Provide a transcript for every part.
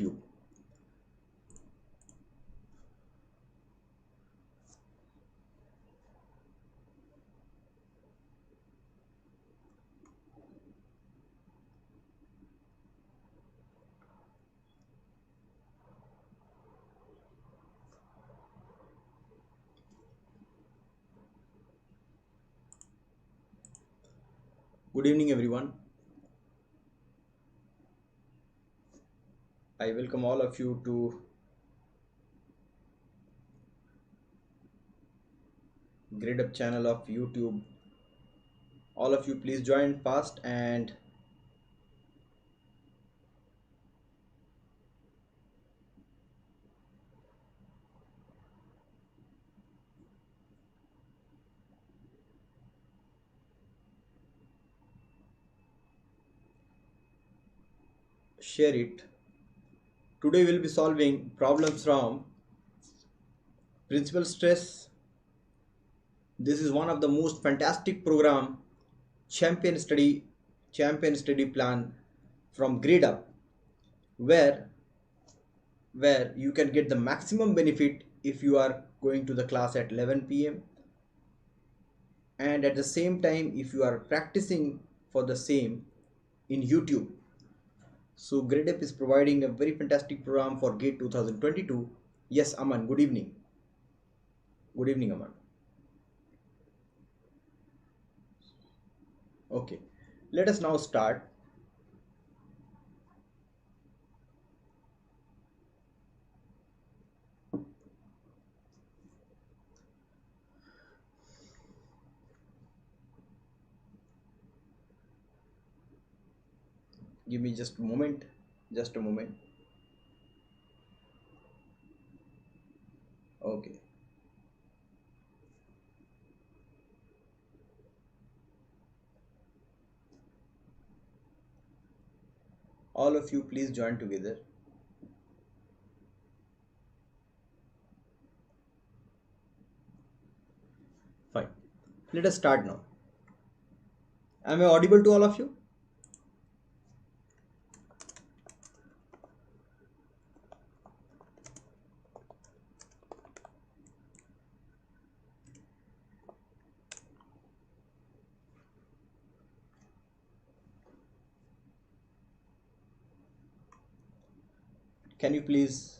YouTube. Good evening, everyone. I welcome all of you to Gradeup channel of YouTube. All of you, please join fast and share it. Today we'll be solving problems from principal stress. This is one of the most fantastic program champion study plan from Gradeup, where you can get the maximum benefit if you are going to the class at 11 p.m. and at the same time if you are practicing for the same in YouTube. So Gradeup is providing a very fantastic program for GATE 2022. Yes, Aman, good evening. Good evening, Aman. Okay, let us now start. Give me just a moment. Okay. All of you, please join together. Fine. Let us start now. Am I audible to all of you? Can you please?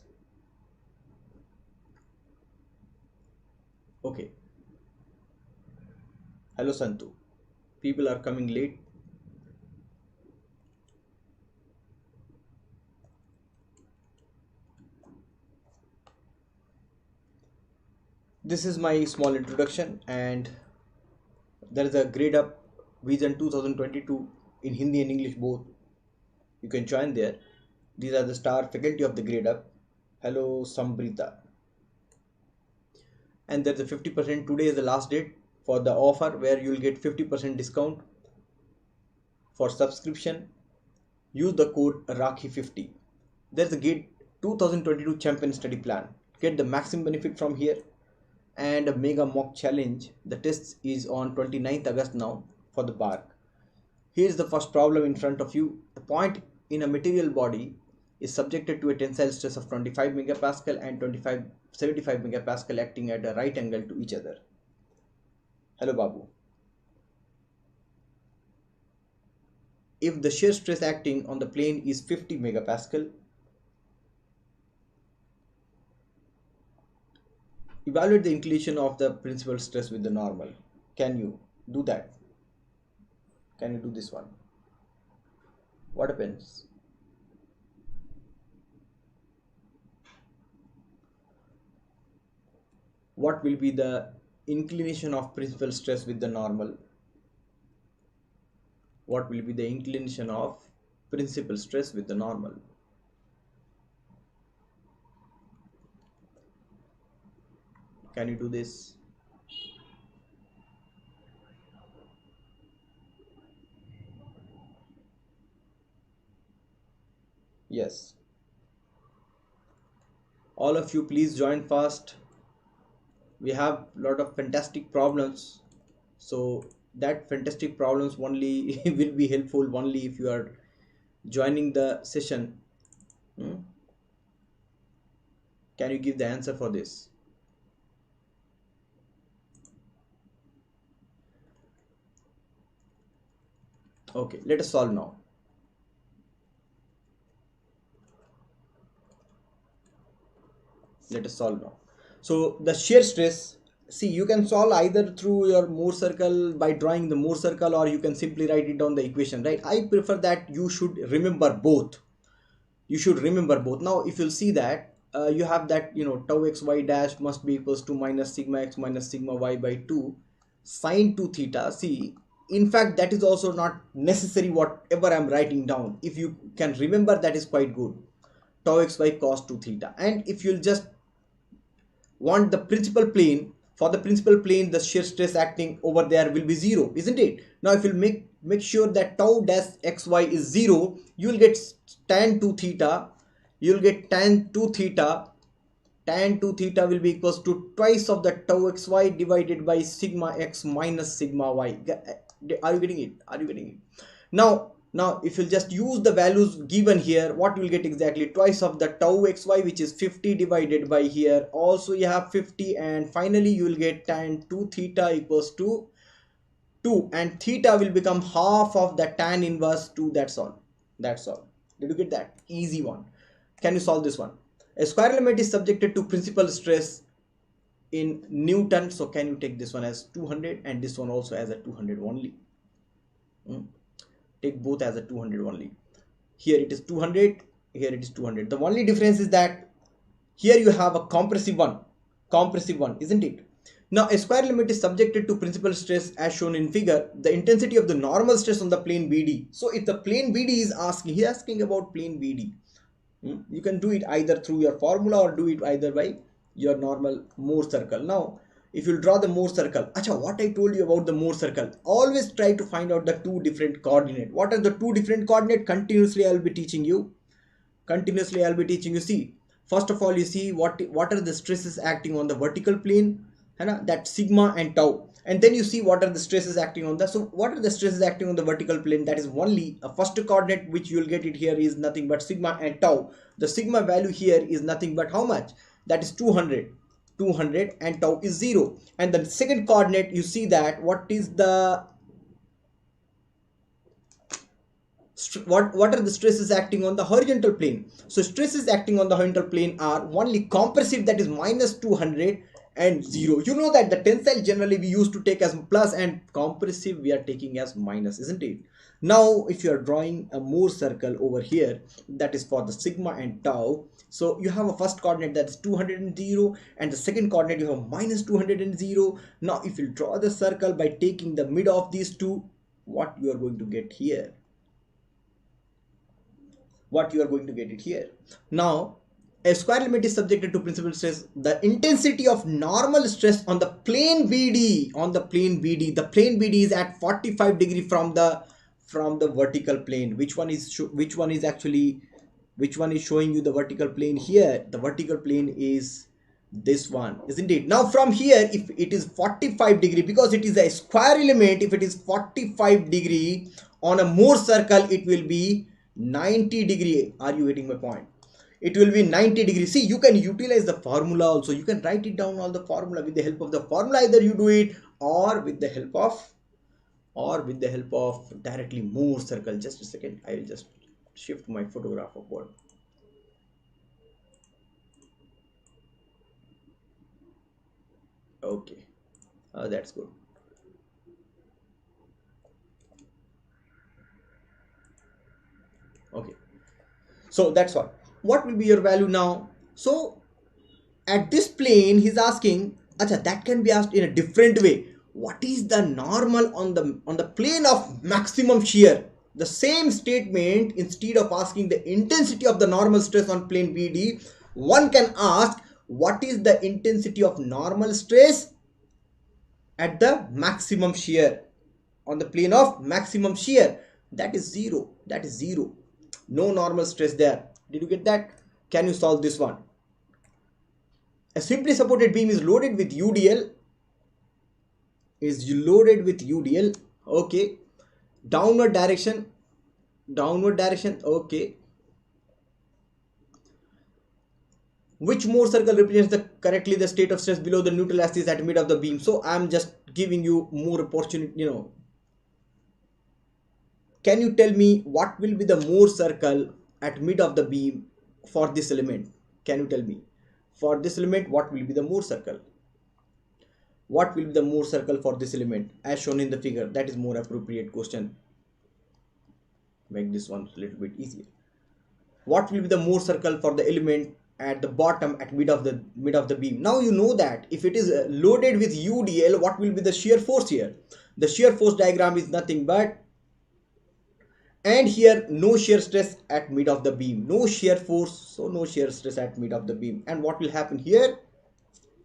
Okay. Hello, Santu. People are coming late. This is my small introduction, and there is a Gradeup Vision 2022 in Hindi and English both. You can join there. These are the star faculty of the Gradeup. Hello, Sambrita. And there's a 50%. Today is the last date for the offer where you'll get 50% discount for subscription. Use the code Rakhi50. There's a GATE 2022 champion study plan. Get the maximum benefit from here and a mega mock challenge. The test is on 29th August now for the bar. Here's the first problem in front of you. The point in a material body is subjected to a tensile stress of 25 megapascal and 75 megapascal acting at a right angle to each other. Hello, Babu. If the shear stress acting on the plane is 50 megapascal, evaluate the inclination of the principal stress with the normal. Can you do that? Can you do this one? What happens? What will be the inclination of principal stress with the normal? What will be the inclination of principal stress with the normal? Can you do this? Yes. All of you, please join fast. We have a lot of fantastic problems. So that fantastic problems only will be helpful only if you are joining the session. Can you give the answer for this? Okay, let us solve now. Let us solve now. So the shear stress, see, you can solve either through your Mohr circle by drawing the Mohr circle, or you can simply write it down the equation, right? I prefer that you should remember both. You should remember both. Now if you'll see that you have that, tau xy dash must be equals to minus sigma x minus sigma y by 2 sine 2 theta. See, in fact, that is also not necessary whatever I'm writing down. If you can remember, that is quite good. Tau xy cos 2 theta. And if you'll just want the principal plane, for the principal plane the shear stress acting over there will be 0, isn't it? Now if you make sure that tau dash xy is 0, you will get tan 2 theta. You will get tan 2 theta. Tan 2 theta will be equals to twice of the tau xy divided by sigma x minus sigma y. Are you getting it? Are you getting it? Now if you just use the values given here, what you will get exactly? Twice of the tau xy, which is 50, divided by here also you have 50, and finally you will get tan 2 theta equals to 2, and theta will become half of the tan inverse 2. That's all. That's all. Did you get that? Easy one. Can you solve this one? A square element is subjected to principal stress in Newton. So can you take this one as 200 and this one also as a 200 only? Take both as a 200 only. Here it is 200, here it is 200. The only difference is that here you have a compressive one, isn't it? Now a square element is subjected to principal stress as shown in figure. The intensity of the normal stress on the plane BD. So if the plane BD is asking, he is asking about plane BD. You can do it either through your formula or do it either by your normal Mohr circle. Now if you draw the Mohr circle, what I told you about the Mohr circle, always try to find out the two different coordinate. What are the two different coordinate? Continuously I will be teaching you. See, first of all, you see what are the stresses acting on the vertical plane, that sigma and tau, and then you see what are the stresses acting on the, so what are the stresses acting on the vertical plane? That is only a first coordinate, which you will get it here, is nothing but sigma and tau. The sigma value here is nothing but how much? That is 200, and tau is 0. And the second coordinate, you see that what is the what are the stresses acting on the horizontal plane? So stresses acting on the horizontal plane are only compressive, that is minus 200 and 0. You know that the tensile generally we used to take as plus, and compressive we are taking as minus, isn't it? Now if you are drawing a Mohr circle over here, that is for the sigma and tau. So you have a first coordinate that is 200 and 0, and the second coordinate you have minus 200 and 0. Now if you draw the circle by taking the mid of these two, what you are going to get here? Now a square element is subjected to principal stress. The intensity of normal stress on the plane BD, the plane BD is at 45 degree from the vertical plane. Which one is showing you the vertical plane here? The vertical plane is this one, isn't it? Now from here, if it is 45 degree, because it is a square element, if it is 45 degree on a Mohr circle, it will be 90 degree. Are you getting my point? It will be 90 degrees. See, you can utilize the formula also. You can write it down, all the formula. With the help of the formula, either you do it, or with the help of directly Mohr circle. Just a second, I will just shift my photograph upward. Okay, that's good. Okay, so that's what will be your value now? So at this plane, he's asking, that can be asked in a different way. What is the normal on the plane of maximum shear? The same statement, instead of asking the intensity of the normal stress on plane BD, one can ask what is the intensity of normal stress at the maximum shear, on the plane of maximum shear. That is 0. No normal stress there. Did you get that? Can you solve this one? A simply supported beam is loaded with UDL. Okay. Downward direction. Okay. which Mohr circle represents correctly the state of stress below the neutral axis at mid of the beam. So I'm just giving you more opportunity, can you tell me what will be the Mohr circle at mid of the beam for this element? Can you tell me for this element what will be the Mohr circle? What will be the Mohr circle for this element as shown in the figure? That is more appropriate question. Make this one a little bit easier. What will be the Mohr circle for the element at the bottom at mid of the beam? Now you know that if it is loaded with UDL, what will be the shear force here? The shear force diagram is nothing but, and here no shear stress at mid of the beam, no shear force, so no shear stress at mid of the beam. And what will happen here?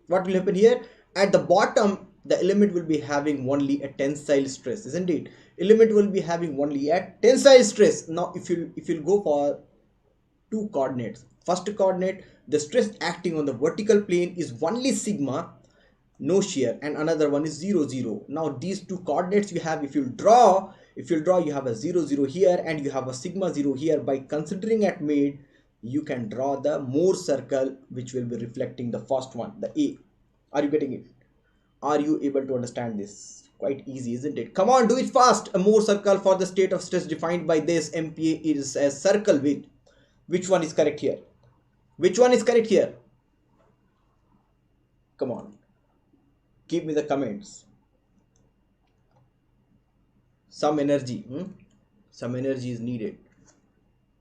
What will happen here? At the bottom, the element will be having only a tensile stress, isn't it? Element will be having only a tensile stress. Now if you go for two coordinates, first coordinate, the stress acting on the vertical plane is only sigma, no shear, and another one is 0 0. Now these two coordinates you have, if you draw you have a 0 0 here and you have a sigma 0 here. By considering at mid, you can draw the Mohr circle which will be reflecting the first one, the A. Are you getting it? Are you able to understand this? Quite easy, isn't it? Come on, do it fast. A Mohr circle for the state of stress defined by this MPA is a circle with, which one is correct here? Which one is correct here? Come on, give me the comments. Some energy, some energy is needed.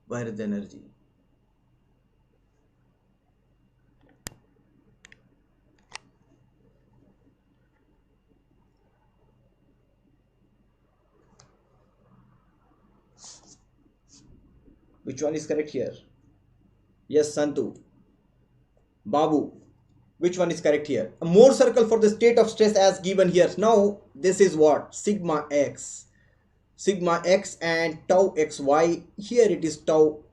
Where is the energy? Which one is correct here? Yes, Santu. Babu. Which one is correct here? A Mohr circle for the state of stress as given here. Now, this is what? Sigma x. Sigma x and tau xy. Here it is tau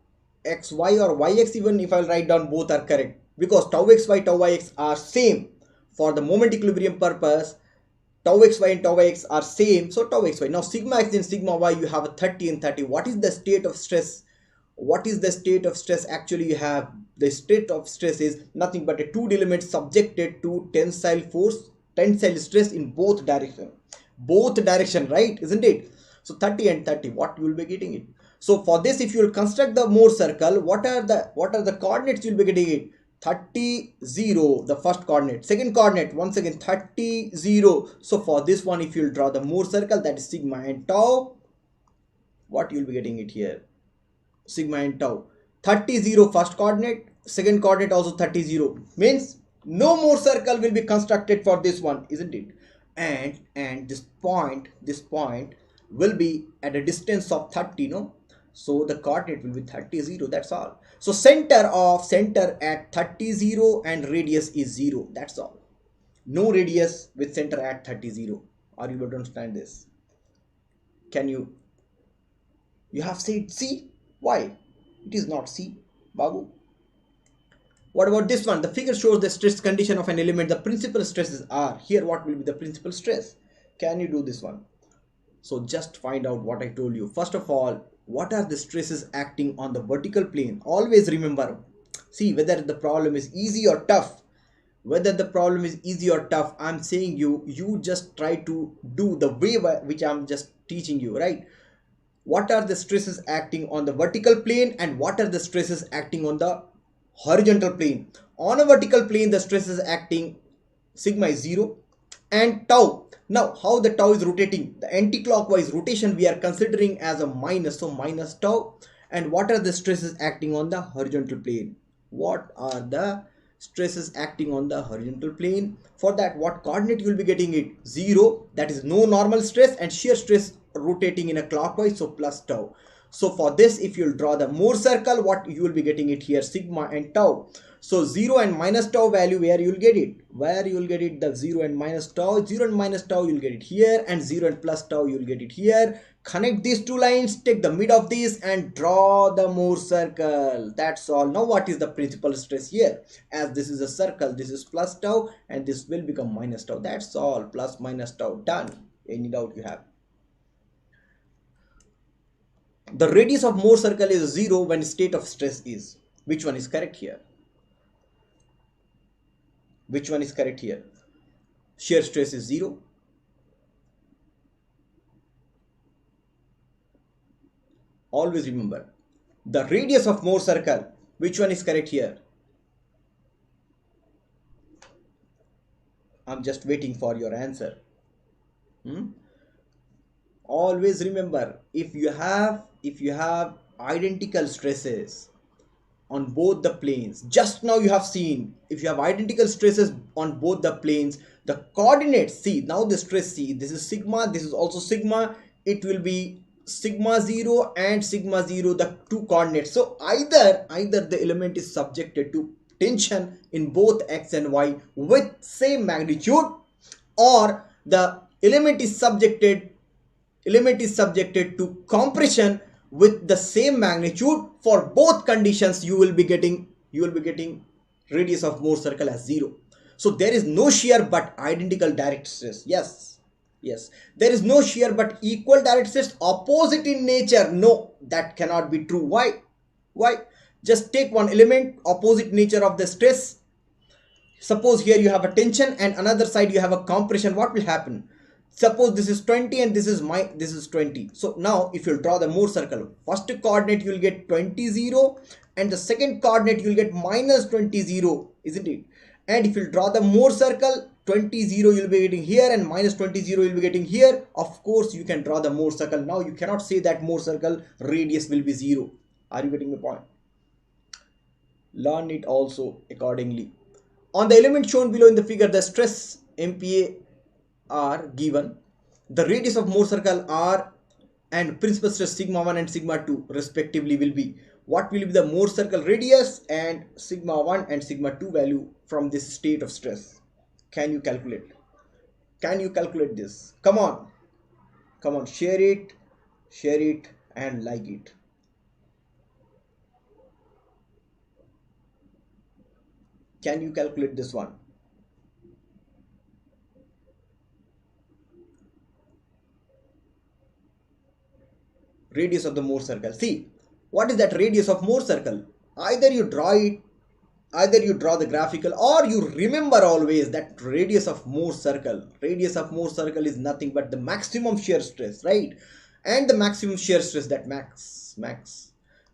xy or yx, even if I'll write down both are correct. Because tau xy, tau yx are same. For the moment equilibrium purpose, tau xy and tau yx are same. So tau xy. Now sigma x and sigma y, you have a 30 and 30. What is the state of stress? What is the state of stress? Actually, you have the state of stress is nothing but a two element subjected to tensile force, tensile stress in both direction, right? Isn't it? So 30 and 30, what you will be getting it? So for this, if you will construct the Mohr circle, what are the coordinates you will be getting it? 30 0, the first coordinate. Second coordinate, once again 30 0. So for this one, if you will draw the Mohr circle, that is sigma and tau, what you will be getting it here? Sigma and tau. 30 0 first coordinate, second coordinate also 30 0. Means no Mohr circle will be constructed for this one, isn't it? And this point will be at a distance of 30, no? So the coordinate will be 30 0. That's all. So center at 30 0 and radius is 0. That's all. No radius with center at 30 0. Are you able to understand this? Can you have said C? Why? It is not C, Babu. What about this one? The figure shows the stress condition of an element. The principal stresses are. Here what will be the principal stress? Can you do this one? So just find out what I told you. First of all, what are the stresses acting on the vertical plane? Always remember, see whether the problem is easy or tough. Whether the problem is easy or tough, I'm saying you just try to do the way which I'm just teaching you, right? What are the stresses acting on the vertical plane and what are the stresses acting on the horizontal plane? On a vertical plane, the stresses acting sigma is 0 and tau. Now, how the tau is rotating? The anti-clockwise rotation we are considering as a minus, so minus tau. And what are the stresses acting on the horizontal plane? What are the stresses acting on the horizontal plane? For that, what coordinate you will be getting it? 0, that is no normal stress, and shear stress rotating in a clockwise, so plus tau. So for this, if you will draw the Mohr circle, what you will be getting it here? Sigma and tau. So 0 and minus tau value, where you will get it? Where you will get it? The 0 and minus tau. 0 and minus tau you will get it here, and 0 and plus tau you will get it here. Connect these two lines, take the mid of these and draw the Mohr circle. That's all. Now what is the principal stress here? As this is a circle, this is plus tau and this will become minus tau. That's all. Plus minus tau. Done. Any doubt you have? The radius of Mohr circle is 0 when state of stress is. Which one is correct here? Which one is correct here? Shear stress is 0. Always remember the radius of Mohr circle. Which one is correct here? I'm just waiting for your answer. Always remember, if you have identical stresses on both the planes, just now you have seen, if you have identical stresses on both the planes, the coordinates, see now the stress, see this is sigma, this is also sigma, it will be sigma 0 and sigma 0, the two coordinates. So either the element is subjected to tension in both x and y with same magnitude, or the element is subjected to compression with the same magnitude. For both conditions you will be getting radius of Mohr circle as 0. So there is no shear but identical direct stress. Yes, there is no shear but equal direct stress, opposite in nature. No, that cannot be true. Why? Just take one element, opposite nature of the stress. Suppose here you have a tension and another side you have a compression. What will happen? Suppose this is 20 and this is 20. So now if you draw the Mohr circle, first coordinate you will get 20 0 and the second coordinate you will get minus 20 0, isn't it? And if you draw the Mohr circle, 20 0 you will be getting here and minus 20 0 you will be getting here. Of course you can draw the Mohr circle. Now you cannot say that Mohr circle radius will be 0. Are you getting the point? Learn it also accordingly. On the element shown below in the figure, the stress MPa are given. The radius of Mohr circle R and principal stress sigma 1 and sigma 2 respectively will be. What will be the Mohr circle radius and sigma 1 and sigma 2 value from this state of stress? Can you calculate? Can you calculate this? Come on, share it and like it. Can you calculate this one? Radius of the Mohr circle. See, what is that radius of Mohr circle? Either you draw it, either you draw the graphical, or you remember always that radius of Mohr circle. Radius of Mohr circle is nothing but the maximum shear stress, right? And the maximum shear stress, that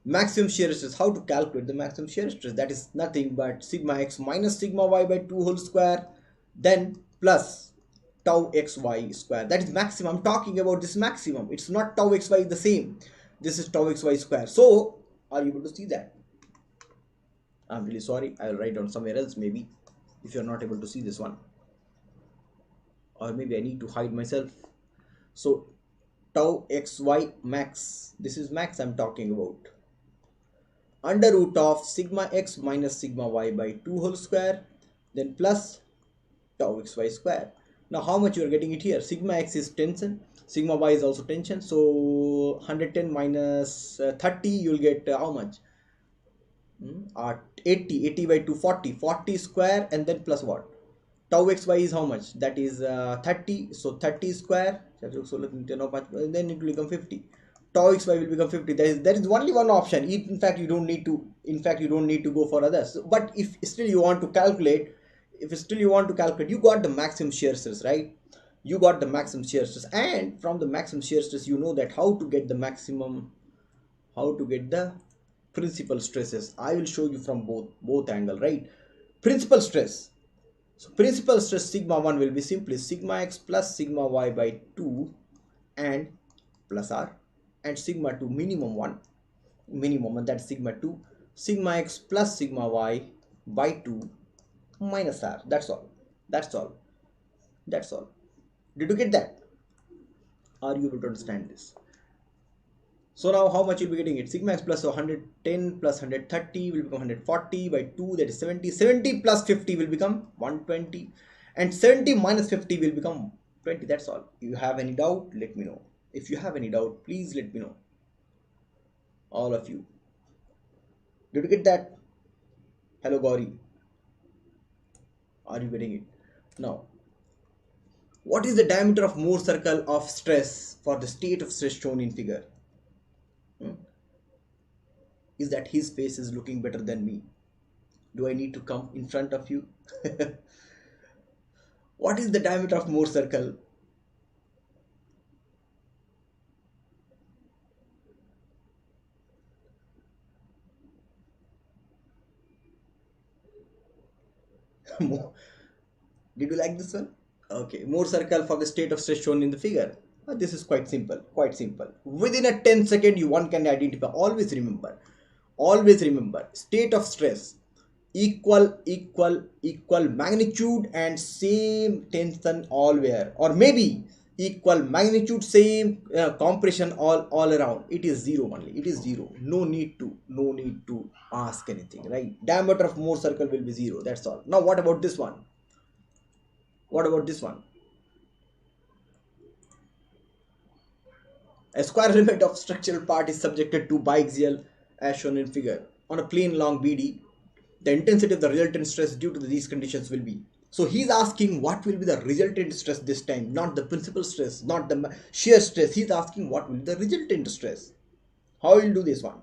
maximum shear stress. How to calculate the maximum shear stress? That is nothing but sigma x minus sigma y by 2 whole square, then plus tau xy square. That is maximum. I'm talking about this maximum. It's not tau xy the same. This is tau xy square. So are you able to see that? I'm really sorry. I'll write down somewhere else maybe if you're not able to see this one. Or maybe I need to hide myself. So tau xy max. This is max I'm talking about. Under root of sigma x minus sigma y by 2 whole square, then plus tau xy square. Now how much you are getting it here? Sigma x is tension, sigma y is also tension. So 110 minus 30, you will get how much? 80 by 2, 40 square, and then plus what? Tau xy is how much? That is 30. So 30 square. So then it will become 50. Tau xy will become 50. There is only one option. In fact, you don't need to go for others. But if still you want to calculate, you got the maximum shear stress, right? You got the maximum shear stress, and from the maximum shear stress, you know that how to get the principal stresses. I will show you from both angle, right? Principal stress. So principal stress sigma 1 will be simply sigma x plus sigma y by 2 and plus r, and sigma 2 minimum, and that's sigma 2, sigma x plus sigma y by 2 minus r. That's all. Did you get that? Are you able to understand this? So now how much you'll be getting it? Sigma x plus 110 plus 130 will become 140 by 2, that is 70. 70 plus 50 will become 120, and 70 minus 50 will become 20. That's all. You have any doubt? Let me know. If you have any doubt, please let me know. All of you. Did you get that? Hello Gauri. Are you getting it? Now, what is the diameter of Mohr circle of stress for the state of stress shown in figure? Is that his face is looking better than me? Do I need to come in front of you? What is the diameter of Mohr circle? Did you like this one? Okay, Mohr circle for the state of stress shown in the figure. This is quite simple, quite simple. Within a 10 second, you one can identify. Always remember, state of stress equal magnitude and same tension all where, or maybe equal magnitude, same compression all around. It is zero only. It is zero. No need to ask anything, right? Diameter of Mohr circle will be zero. That's all. Now, what about this one? What about this one? A square element of structural part is subjected to biaxial as shown in figure. On a plane along BD, the intensity of the resultant stress due to these conditions will be. So he's asking what will be the resultant stress this time, not the principal stress, not the shear stress. He's asking what will be the resultant stress. How will you do this one?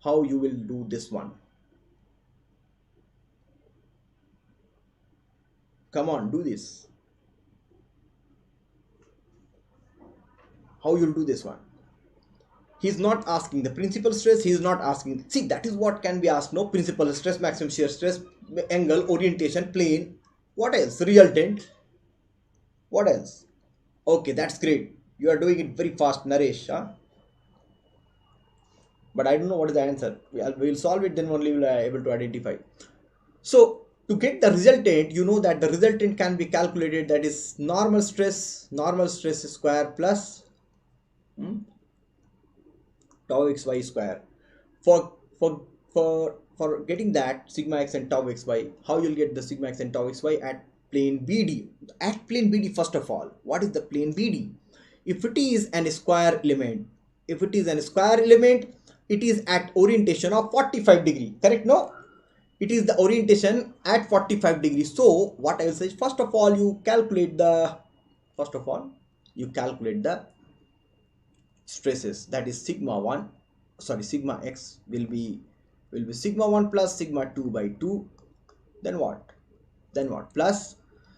How you will do this one? Come on, do this. How you'll do this one? He's not asking the principal stress. He's not asking. See, that is what can be asked. No, principal stress, maximum shear stress, angle, orientation, plane. What else? Resultant. What else? Okay, that's great. You are doing it very fast, Naresh. Huh? But I don't know what is the answer. We'll solve it, then only we'll be able to identify. So, to get the resultant, you know that the resultant can be calculated. That is normal stress square plus tau xy square. For getting that sigma x and tau xy, how you'll get the sigma x and tau xy at plane BD? At plane BD, first of all, what is the plane BD? If it is an square element, it is at orientation of 45 degree. Correct? No? It is the orientation at 45 degrees. So what I will say is, first of all you calculate the stresses. That is sigma x will be sigma 1 plus sigma 2 by 2. Then what plus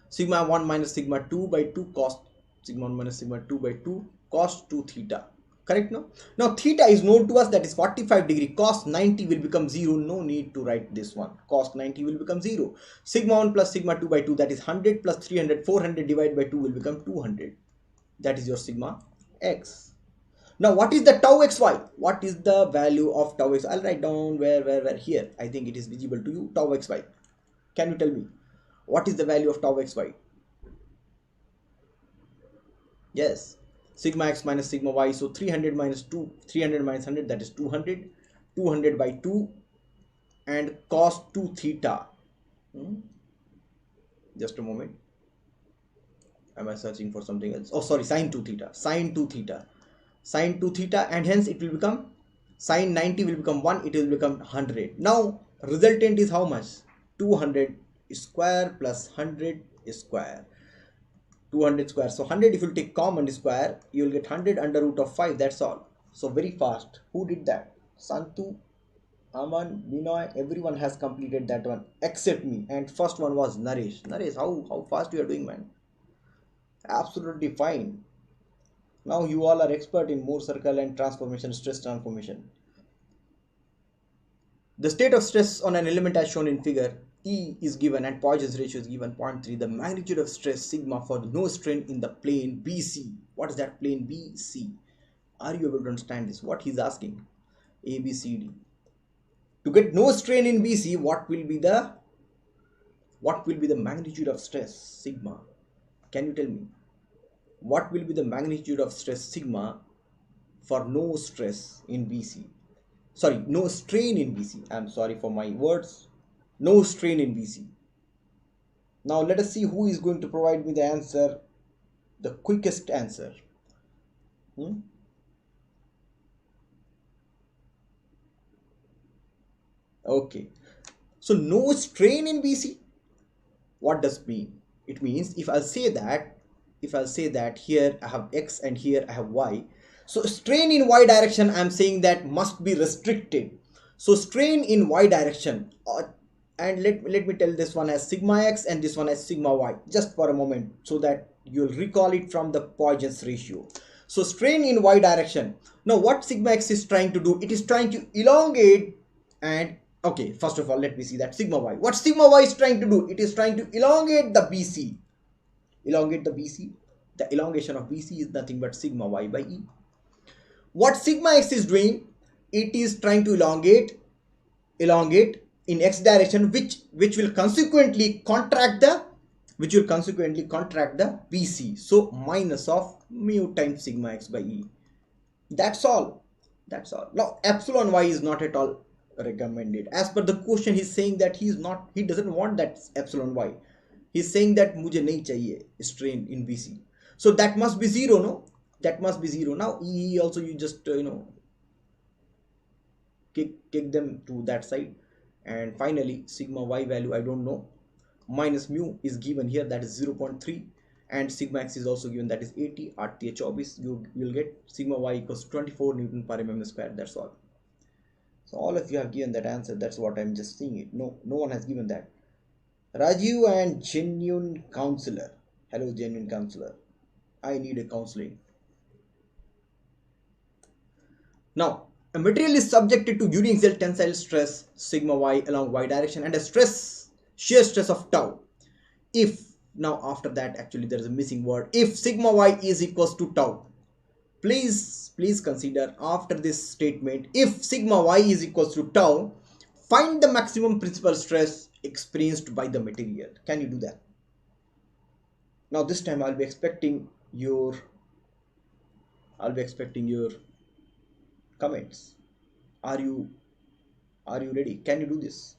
sigma 1 minus sigma 2 by 2 cos sigma 1 minus sigma 2 by 2 cos 2 theta. Correct? No? Now theta is known to us, that is 45 degree. Cos 90 will become 0. No need to write this one. Cos 90 will become 0. Sigma 1 plus sigma 2 by 2, that is 100 plus 300. 400 divided by 2 will become 200. That is your sigma x. Now what is the tau xy? What is the value of tau xy? I'll write down where here. I think it is visible to you. Tau xy. Can you tell me what is the value of tau xy? Yes. Sigma x minus sigma y, so 300 minus 100, that is 200. 200 by 2 and cos 2 theta. Just a moment. Am I searching for something else? Oh, sorry, sin 2 theta. Sin 2 theta, and hence it will become sin 90 will become 1. It will become 100. Now resultant is how much? 200 square plus 100 square. 200 square. So 100, if you take common square, you will get 100 under root of 5. That's all. So very fast. Who did that? Santu, Aman, Binoy, everyone has completed that one except me. And first one was Naresh. Naresh, how fast you are doing, man? Absolutely fine. Now you all are expert in Mohr circle and transformation, stress transformation. The state of stress on an element as shown in figure. E is given and Poisson's ratio is given 0.3. The magnitude of stress sigma for no strain in the plane BC. What is that plane BC? Are you able to understand this? What he's asking? A, B, C, D. To get no strain in BC, what will be the magnitude of stress sigma? Can you tell me? What will be the magnitude of stress sigma for no stress in BC? Sorry, no strain in BC. I'm sorry for my words. No strain in BC. Now let us see who is going to provide me the answer, the quickest answer. Okay. So no strain in BC. What does it mean? It means if I'll say that here I have X and here I have Y. So strain in Y direction, I'm saying that must be restricted. So strain in Y direction, And let me tell this one as sigma x and this one as sigma y, just for a moment, so that you'll recall it from the Poisson's ratio. So strain in y direction. Now what sigma x is trying to do, it is trying to elongate. And okay, first of all let me see that sigma y, what sigma y is trying to do, it is trying to elongate the BC. Elongate the BC. The elongation of BC is nothing but sigma y by E. What sigma x is doing, it is trying to elongate in x direction, which will consequently contract the BC. So minus of mu times sigma x by E. That's all. Now epsilon y is not at all recommended. As per the question, he's saying that he doesn't want that epsilon y. He's saying that mujhe nahi chahiye strain in BC. So that must be zero, no? That must be zero. Now E also, you just kick them to that side. And finally sigma y value I don't know, minus mu is given here, that is 0.3, and sigma x is also given, that is 80. RTH obvious, you will get sigma y equals 24 Newton per mm square. That's all. So all of you have given that answer. That's what I'm just seeing it. No one has given that. Rajiv and genuine counselor. Hello genuine counselor, I need a counseling. Now, a material is subjected to uniaxial tensile stress sigma y along y direction and a shear stress of tau. If, now after that actually there is a missing word, if sigma y is equals to tau, please consider after this statement, if sigma y is equals to tau, find the maximum principal stress experienced by the material. Can you do that? Now this time I'll be expecting your comments. Are you ready? Can you do this?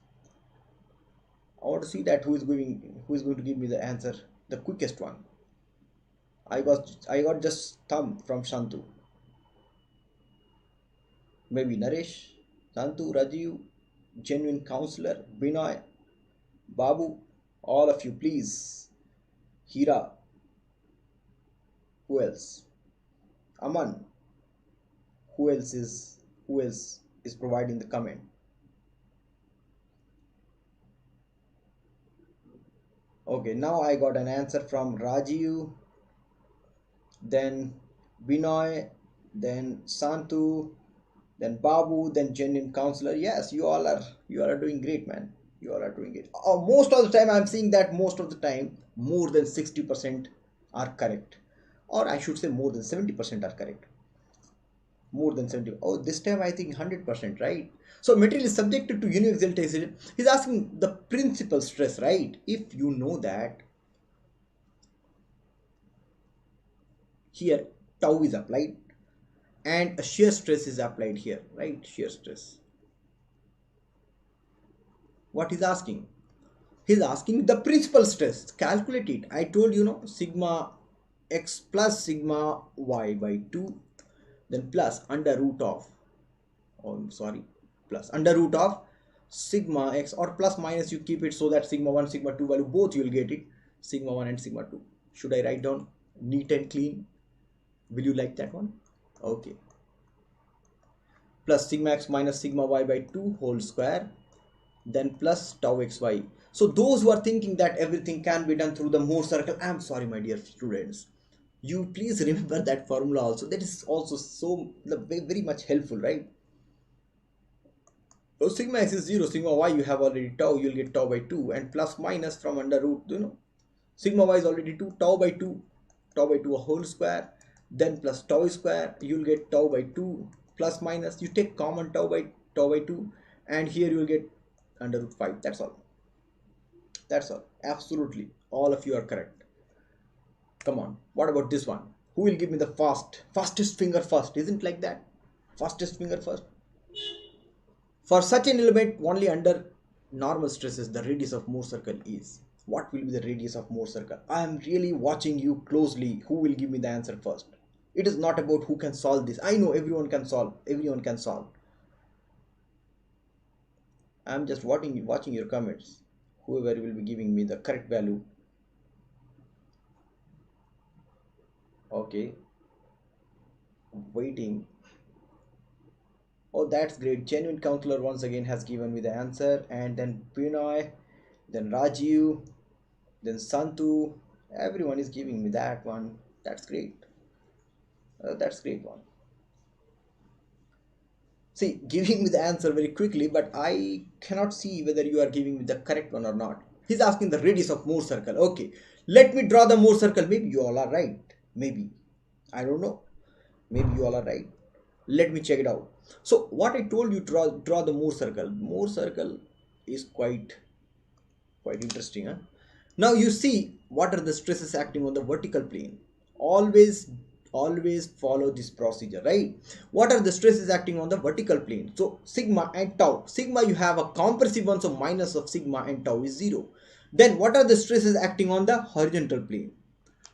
I want to see that who is going to give me the answer, the quickest one. I got just thumb from Shantu. Maybe Naresh, Shantu, Rajiv, genuine counselor, Binoy, Babu, all of you please. Hira, who else? Aman, who else is providing the comment? Okay, now I got an answer from Rajiv, then Binoy, then Santu, then Babu, then genuine counselor. Yes, you all are doing great, man. You all are doing it. Most of the time I'm seeing that most of the time more than 60% are correct, or I should say more than 70% are correct. More than 70. Oh, this time I think 100%, right? So material is subjected to uniaxial tension. He's asking the principal stress, right? If you know that here tau is applied and a shear stress is applied here, right? Shear stress. What he's asking? He's asking the principal stress. Calculate it. I told you, no, sigma x plus sigma y by 2, then plus under root of, plus under root of sigma x, or plus minus you keep it so that sigma 1 sigma 2 value both you will get it, sigma 1 and sigma 2. Should I write down neat and clean? Will you like that one? Okay. Plus sigma x minus sigma y by 2 whole square, then plus tau xy. So those who are thinking that everything can be done through the Mohr circle, I am sorry my dear students, you please remember that formula also. That is also so very much helpful, right? So sigma x is 0, sigma y you have already tau, you will get tau by 2, and plus minus from under root, sigma y is already 2, tau by 2 a whole square, then plus tau square, you will get tau by 2, plus minus you take common tau by 2, and here you will get under root 5. That's all. Absolutely all of you are correct. Come on, what about this one? Who will give me the fastest finger first? Isn't like that? Fastest finger first. For such an element only under normal stresses, the radius of Mohr circle is. What will be the radius of Mohr circle? I am really watching you closely. Who will give me the answer first? It is not about who can solve this. I know everyone can solve. I am just watching your comments. Whoever will be giving me the correct value. Okay. Waiting. Oh, that's great. Genuine counselor once again has given me the answer, and then Pinoy, then Rajiv, then Santu. Everyone is giving me that one. That's great. That's great one. See, giving me the answer very quickly, but I cannot see whether you are giving me the correct one or not. He's asking the radius of Mohr circle. Okay, let me draw the Mohr circle. Maybe you all are right. Maybe. I don't know. Maybe you all are right. Let me check it out. So what I told you, draw the Mohr circle. Mohr circle is quite interesting, huh? Now you see what are the stresses acting on the vertical plane. Always follow this procedure, right? What are the stresses acting on the vertical plane? So sigma and tau. Sigma, you have a compressive one, so minus of sigma and tau is 0. Then what are the stresses acting on the horizontal plane?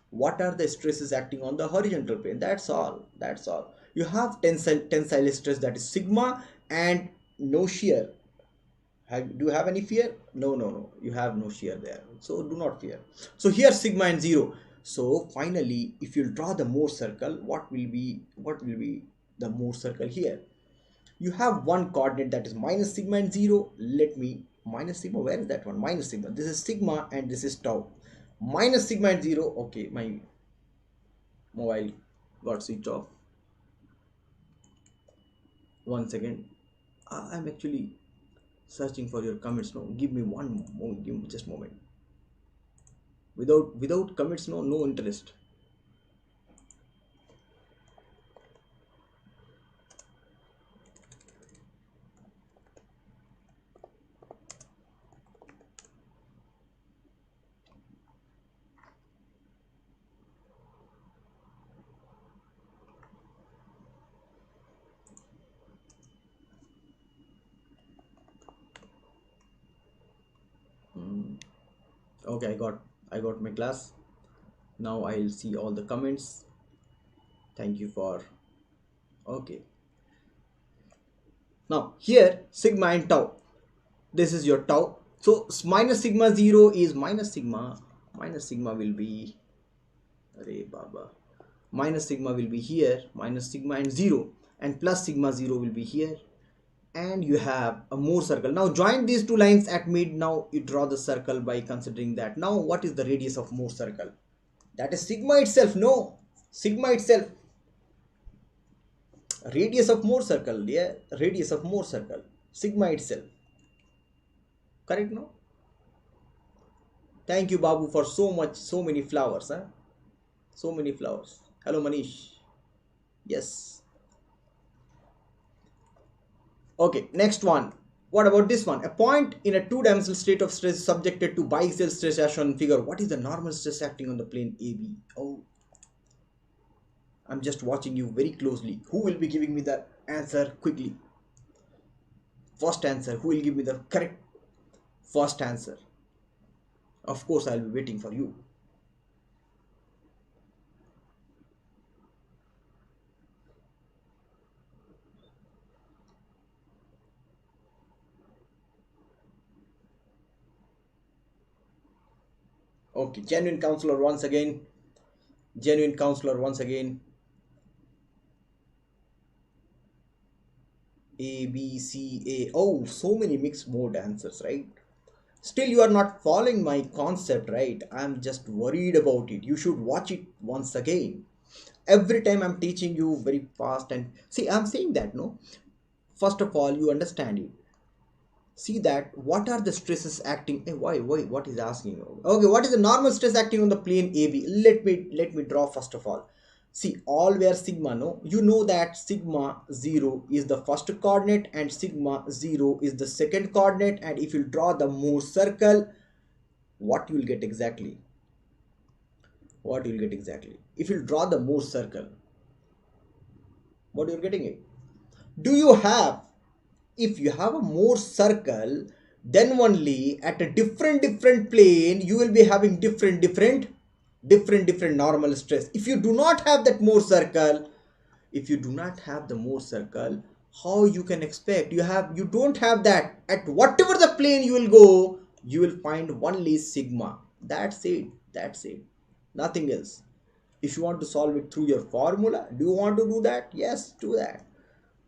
What are the stresses acting on the horizontal plane? That's all. You have tensile stress, that is sigma, and no shear. Do you have any fear? No, you have no shear there, so do not fear. So here sigma and 0. So finally, if you draw the Mohr circle, what will be the Mohr circle here? You have one coordinate, that is minus sigma and 0. Let me minus sigma, where is that one? Minus sigma, this is sigma and this is tau. Minus sigma and 0. Okay, my mobile got switched off. One second, I'm actually searching for your comments. No, give me one moment, give me just a moment. Without comments, no interest. Okay, I got my class. Now I'll see all the comments. Thank you for. Okay, now here sigma and tau, this is your tau. So minus sigma 0 is minus sigma will be, Arey Baba, minus sigma will be here, minus sigma and 0, and plus sigma 0 will be here, and you have a Mohr circle. Now join these two lines at mid. Now you draw the circle by considering that. Now what is the radius of Mohr circle? That is sigma itself. No, sigma itself. Radius of Mohr circle. Yeah, radius of Mohr circle. Sigma itself. Correct, no? Thank you, Babu, for so many flowers. Huh? So many flowers. Hello, Manish. Yes. Okay, next one. What about this one? A point in a two-dimensional state of stress is subjected to biaxial stress as shown in figure. What is the normal stress acting on the plane AB? Oh, I'm just watching you very closely. Who will be giving me the answer quickly? First answer. Who will give me the correct first answer? Of course, I'll be waiting for you. Okay, genuine counselor once again. Genuine counselor once again. A, B, C, A. Oh, so many mixed mode answers, right? Still, you are not following my concept, right? I'm just worried about it. You should watch it once again. Every time I'm teaching you very fast, and see, I'm saying that, no? First of all, you understand it. See that what are the stresses acting? Hey, why? What is asking? Okay, what is the normal stress acting on the plane AB? Let me draw first of all. See, all where sigma, no, you know that sigma 0 is the first coordinate and sigma 0 is the second coordinate, and if you draw the Mohr circle, what you will get exactly? What you will get exactly? If you draw the Mohr circle, what you're getting it? Do you have, if you have a Mohr circle, then only at a different plane you will be having different normal stress. If you do not have that Mohr circle, if you do not have the Mohr circle, how you can expect? You don't have that. At whatever the plane you will go, you will find only sigma. That's it, nothing else. If you want to solve it through your formula, do you want to do that? Yes, do that.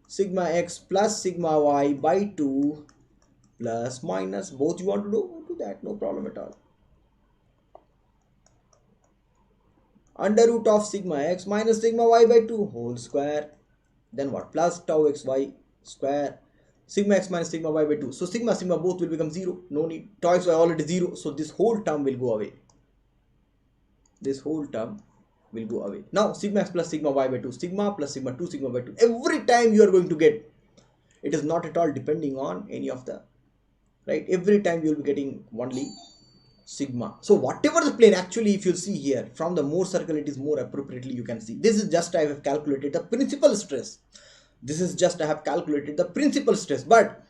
sigma x plus sigma y by 2 plus minus, both you want to do that, no problem at all. Under root of sigma x minus sigma y by 2 whole square. Then what? Plus tau xy square. Sigma x minus sigma y by 2. So sigma both will become 0. No need. Tau xy already 0. So this whole term will go away. This whole term will go away. Now sigma x plus sigma y by 2. Sigma plus sigma 2 sigma by 2. Every time you are going to get. It is not at all depending on any of the. Right. Every time you will be getting only sigma. So whatever the plane, actually if you see here from the Mohr circle, it is more appropriately you can see. This is just I have calculated the principal stress. This is just I have calculated the principal stress. But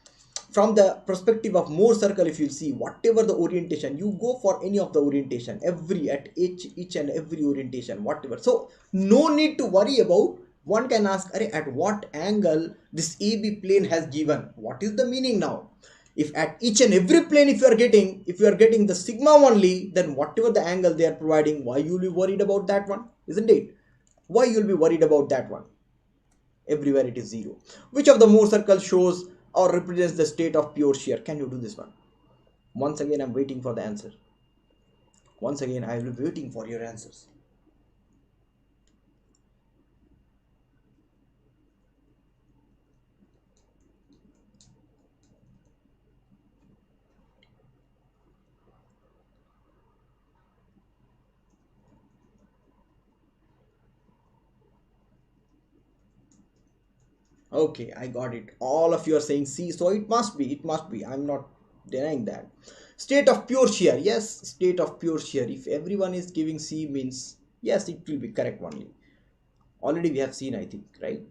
from the perspective of Mohr circle, if you see whatever the orientation, you go for any of the orientation, at each and every orientation, whatever. So no need to worry about. One can ask, at what angle this AB plane has given? What is the meaning now? If at each and every plane, if you are getting the sigma only, then whatever the angle they are providing, why you will be worried about that one? Isn't it? Why you will be worried about that one? Everywhere it is 0. Which of the Mohr circle shows or represents the state of pure shear? Can you do this one? Once again, I'm waiting for the answer. Once again, I will be waiting for your answers. Okay, I got it. All of you are saying C, so it must be. I'm not denying that. State of pure shear. Yes, state of pure shear. If everyone is giving C, means yes, it will be correct only. Already we have seen, I think, right?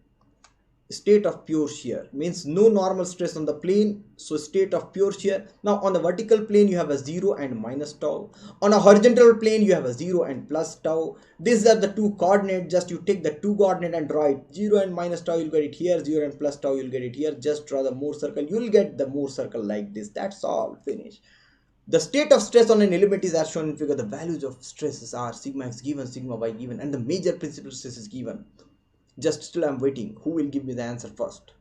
State of pure shear means no normal stress on the plane, so state of pure shear. Now on the vertical plane you have a 0 and minus tau. On a horizontal plane you have a 0 and plus tau. These are the two coordinates. Just you take the two coordinate and draw it. 0 and minus tau, you'll get it here. 0 and plus tau, you'll get it here. Just draw the Mohr circle, you'll get the Mohr circle like this. That's all. Finish. The state of stress on an element is as shown in figure. The values of stresses are sigma x given, sigma y given, and the major principal stress is given. Just still I'm waiting. Who will give me the answer first?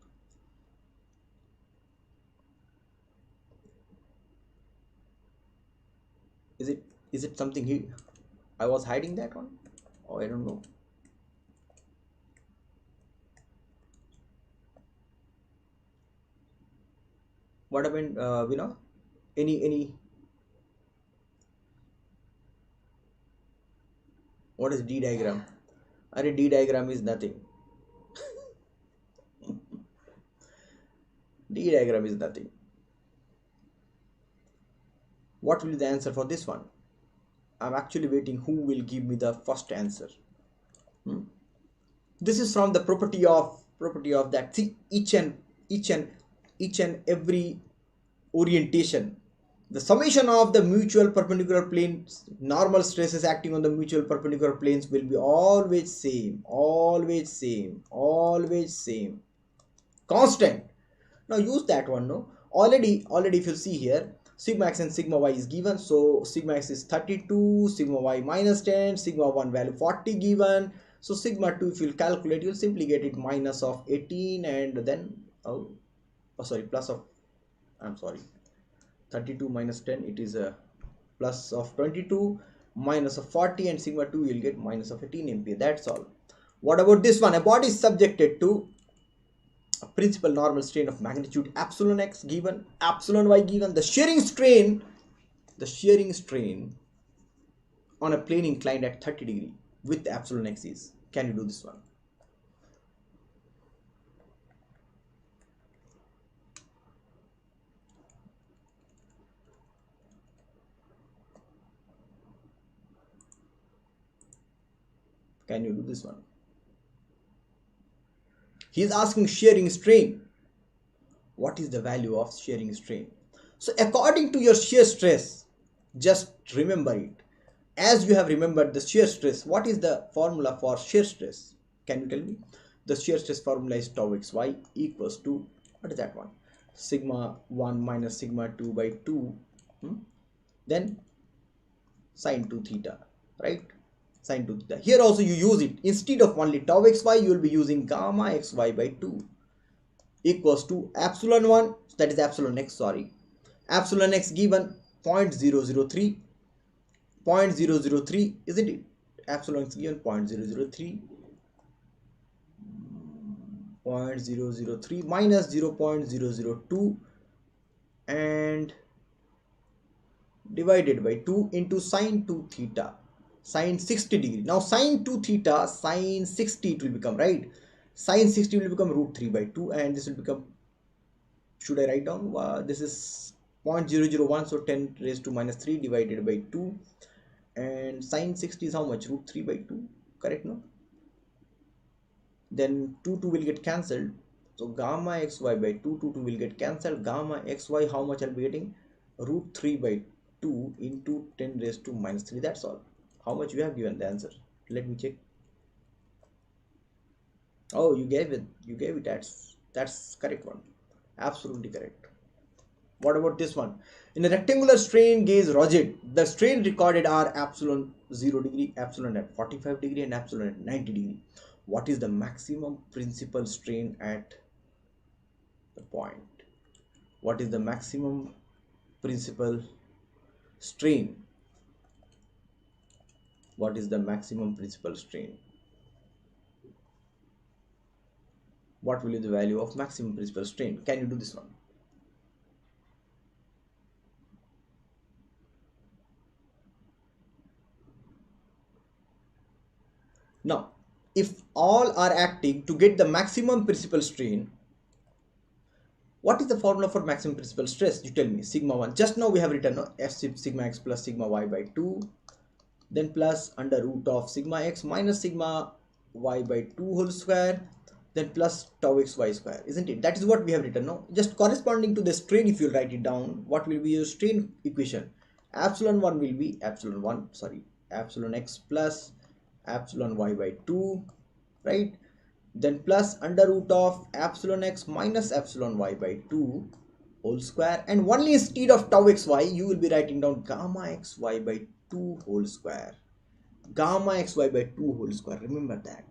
Is it something here? I was hiding that one? Oh, I don't know. What happened, any what is D diagram? D diagram is nothing. D diagram is nothing. What will be the answer for this one? I'm actually waiting who will give me the first answer. This is from the property of that. See, each and every orientation, the summation of the mutual perpendicular planes, normal stresses acting on the mutual perpendicular planes will be always same, constant. Now use that one. No, already if you see here, sigma x and sigma y is given. So sigma x is 32, sigma y minus 10, sigma 1 value 40 given. So sigma 2, if you'll calculate, you'll simply get it minus of 18 and then plus of, I'm sorry, 32 minus 10, it is a plus of 22 minus of 40, and sigma 2 you'll get minus of 18 ampere. That's all. What about this one? A body is subjected to a principal normal strain of magnitude epsilon x given, epsilon y given. The shearing strain on a plane inclined at 30 degree with epsilon x is. Can you do this one? Can you do this one? He is asking shearing strain. What is the value of shearing strain? So according to your shear stress, just remember it. As you have remembered the shear stress, what is the formula for shear stress? Can you tell me? The shear stress formula is tau xy equals to, what is that one? Sigma 1 minus sigma 2 by 2. Then sine 2 theta, right? Sine 2 theta. Here also you use it. Instead of only tau xy, you will be using gamma xy by 2. equals to epsilon 1, that is epsilon x, sorry. Epsilon x given 0.003, 0.003, isn't it? Epsilon x given 0.003, 0.003 minus 0.002 and divided by 2 into sine 2 theta, sine 60 degree. Now sine 2 theta, sine 60 it will become, right? Sine 60 will become root 3 by 2 and this will become, should I write down? This is 0.001, so 10 raised to minus 3 divided by 2 and sine 60 is how much? Root 3 by 2, correct, no? Then 2 will get cancelled, so gamma xy by 2 will get cancelled. Gamma xy, how much I'll be getting? Root 3 by 2 into 10 raised to minus 3. That's all. How much you have given the answer? Let me check. Oh, you gave it. That's correct one. Absolutely correct. What about this one? In a rectangular strain gauge rojette, the strain recorded are epsilon 0 degree, epsilon at 45 degree and epsilon at 90 degree. What is the maximum principal strain at the point? What is the maximum principal strain? What is the maximum principal strain? What will be the value of maximum principal strain? Can you do this one? Now, if all are acting to get the maximum principal strain, what is the formula for maximum principal stress? You tell me. Sigma 1. Just now we have written F sigma x plus sigma y by 2. Then plus under root of sigma x minus sigma y by 2 whole square. Then plus tau x y square. Isn't it? That is what we have written now. Just corresponding to the strain, if you write it down, what will be your strain equation? Epsilon 1 will be epsilon x plus epsilon y by 2, right? Then plus under root of epsilon x minus epsilon y by 2 whole square, and only instead of tau xy you will be writing down gamma xy by 2 whole square. Gamma xy by 2 whole square. Remember that.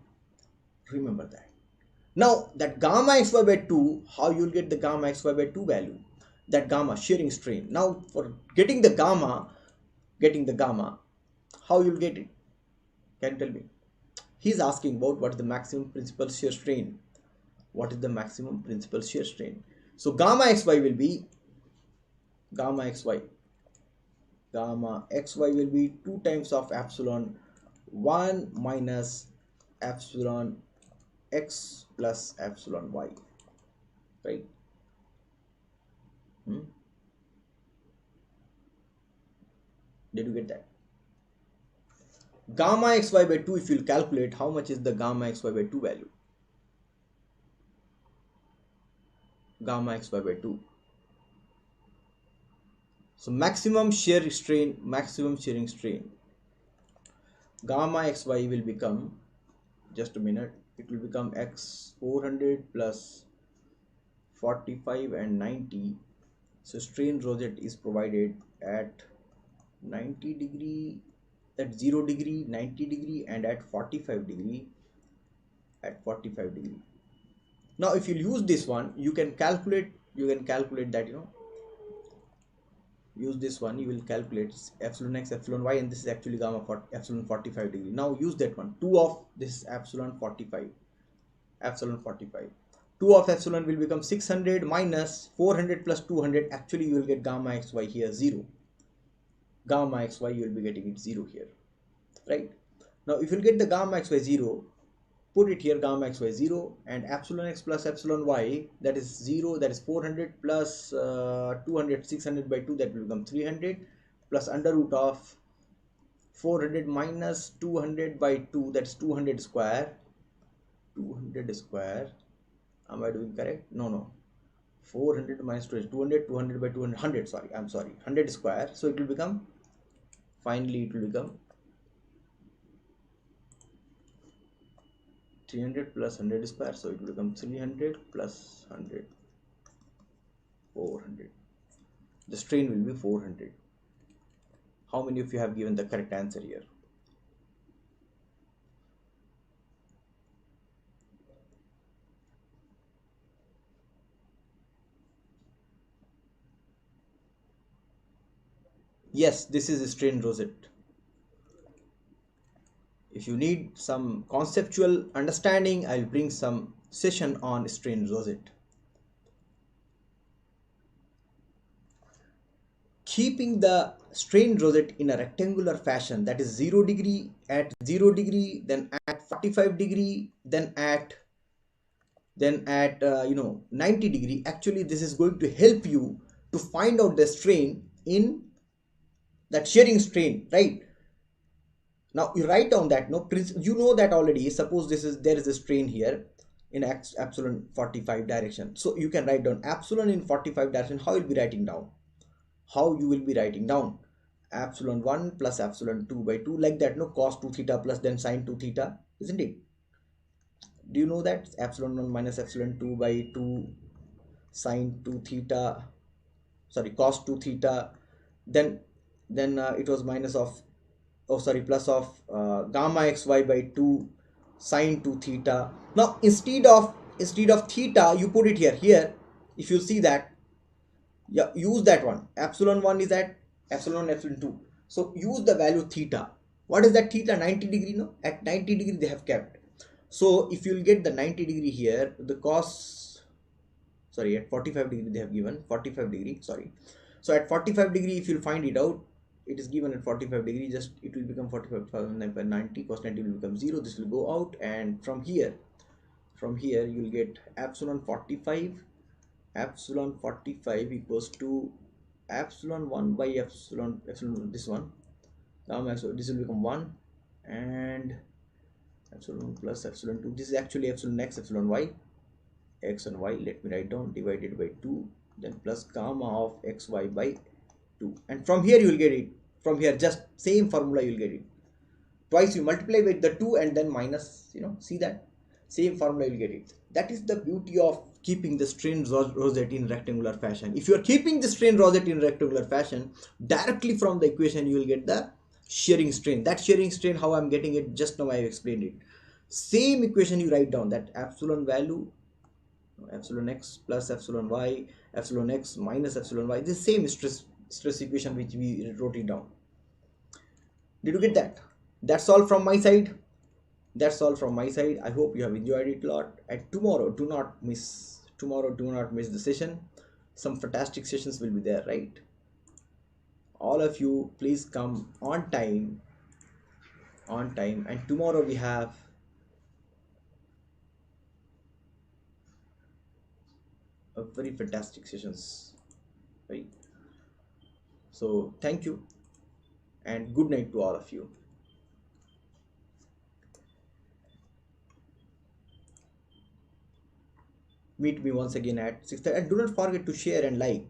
Now that gamma xy by 2, how you will get the gamma xy by 2 value? That gamma shearing strain. Now for getting the gamma, how you will get it? Can you tell me? He's asking about what is the maximum principal shear strain. What is the maximum principal shear strain? So gamma xy will be gamma xy will be 2 times of epsilon 1 minus epsilon x plus epsilon y, right? Did you get that? Gamma xy by 2, if you calculate, how much is the gamma xy by 2 value? Gamma xy by 2. So maximum shearing strain, gamma xy will become, just a minute, it will become x 400 plus 45 and 90. So strain rojette is provided at 90 degree, at 0 degree, 90 degree and at 45 degree, Now if you use this one, you can calculate that, use this one, you will calculate epsilon x, epsilon y, and this is actually gamma for epsilon 45 degree. Now use that one, 2 of this epsilon 45, 2 of epsilon will become 600 minus 400 plus 200. Actually you will get gamma xy here 0. Gamma xy you will be getting it 0 here, right? Now if you get the gamma xy 0, put it here, gamma xy 0, and epsilon x plus epsilon y, that is 0, that is 400 plus 200, 600 by 2, that will become 300, plus under root of 400 minus 200 by 2, that's 200 square. Am I doing correct? No. 400 minus 200, 200 by 200, 100, sorry, 100 square. So it will become, finally it will become 300 plus 100 square, so it will become 300 plus 100, 400. The strain will be 400. How many of you have given the correct answer here? Yes, this is a strain rosette. If you need some conceptual understanding, I'll bring some session on strain rosette. Keeping the strain rosette in a rectangular fashion, that is 0 degree, at 0 degree, then at 45 degree, then at 90 degree. Actually, this is going to help you to find out the strain in that shearing strain, right? Now you write down that, no, you know that already. Suppose there is a strain here in epsilon 45 direction, so you can write down epsilon in 45 direction. How you'll be writing down? How you will be writing down? Epsilon 1 plus epsilon 2 by 2, like that, no, cos 2 theta plus then sine 2 theta, isn't it? Do you know that epsilon 1 minus epsilon 2 by 2 sine 2 theta, sorry, cos 2 theta, then it was minus of, oh sorry, plus of gamma xy by 2 sine 2 theta. Now instead of theta, you put it here. If you see that, yeah, use that one. Epsilon 1 is at epsilon 1, epsilon 2, so use the value theta. What is that theta? 90 degree, no? At 90 degree they have kept. So if you'll get the 90 degree here, the cos, sorry, at 45 degree they have given 45 degree, sorry. So at 45 degree, if you'll find it out, it is given at 45 degree, just it will become 45 by 90, cos 90 will become 0. This will go out, and from here you'll get epsilon 45 equals to epsilon 1 by epsilon this one, so this will become 1, and epsilon plus epsilon 2, this is actually epsilon x, epsilon y, x and y, let me write down, divided by 2, then plus gamma of xy by 2, and from here you will get it. From here, just same formula, you will get it. Twice you multiply with the 2 and then minus, see that same formula, you will get it. That is the beauty of keeping the strain rosette in rectangular fashion. If you are keeping the strain rosette in rectangular fashion, directly from the equation you will get the shearing strain. That shearing strain, how I'm getting it, just now I have explained it. Same equation you write down, that epsilon value, epsilon x plus epsilon y, epsilon x minus epsilon y, the same stress equation which we wrote it down. Did you get that? That's all from my side. I hope you have enjoyed it a lot, and tomorrow do not miss the session. Some fantastic sessions will be there, right? All of you, please come on time, and tomorrow we have a very fantastic sessions, right? So thank you, and good night to all of you. Meet me once again at 6:30, and do not forget to share and like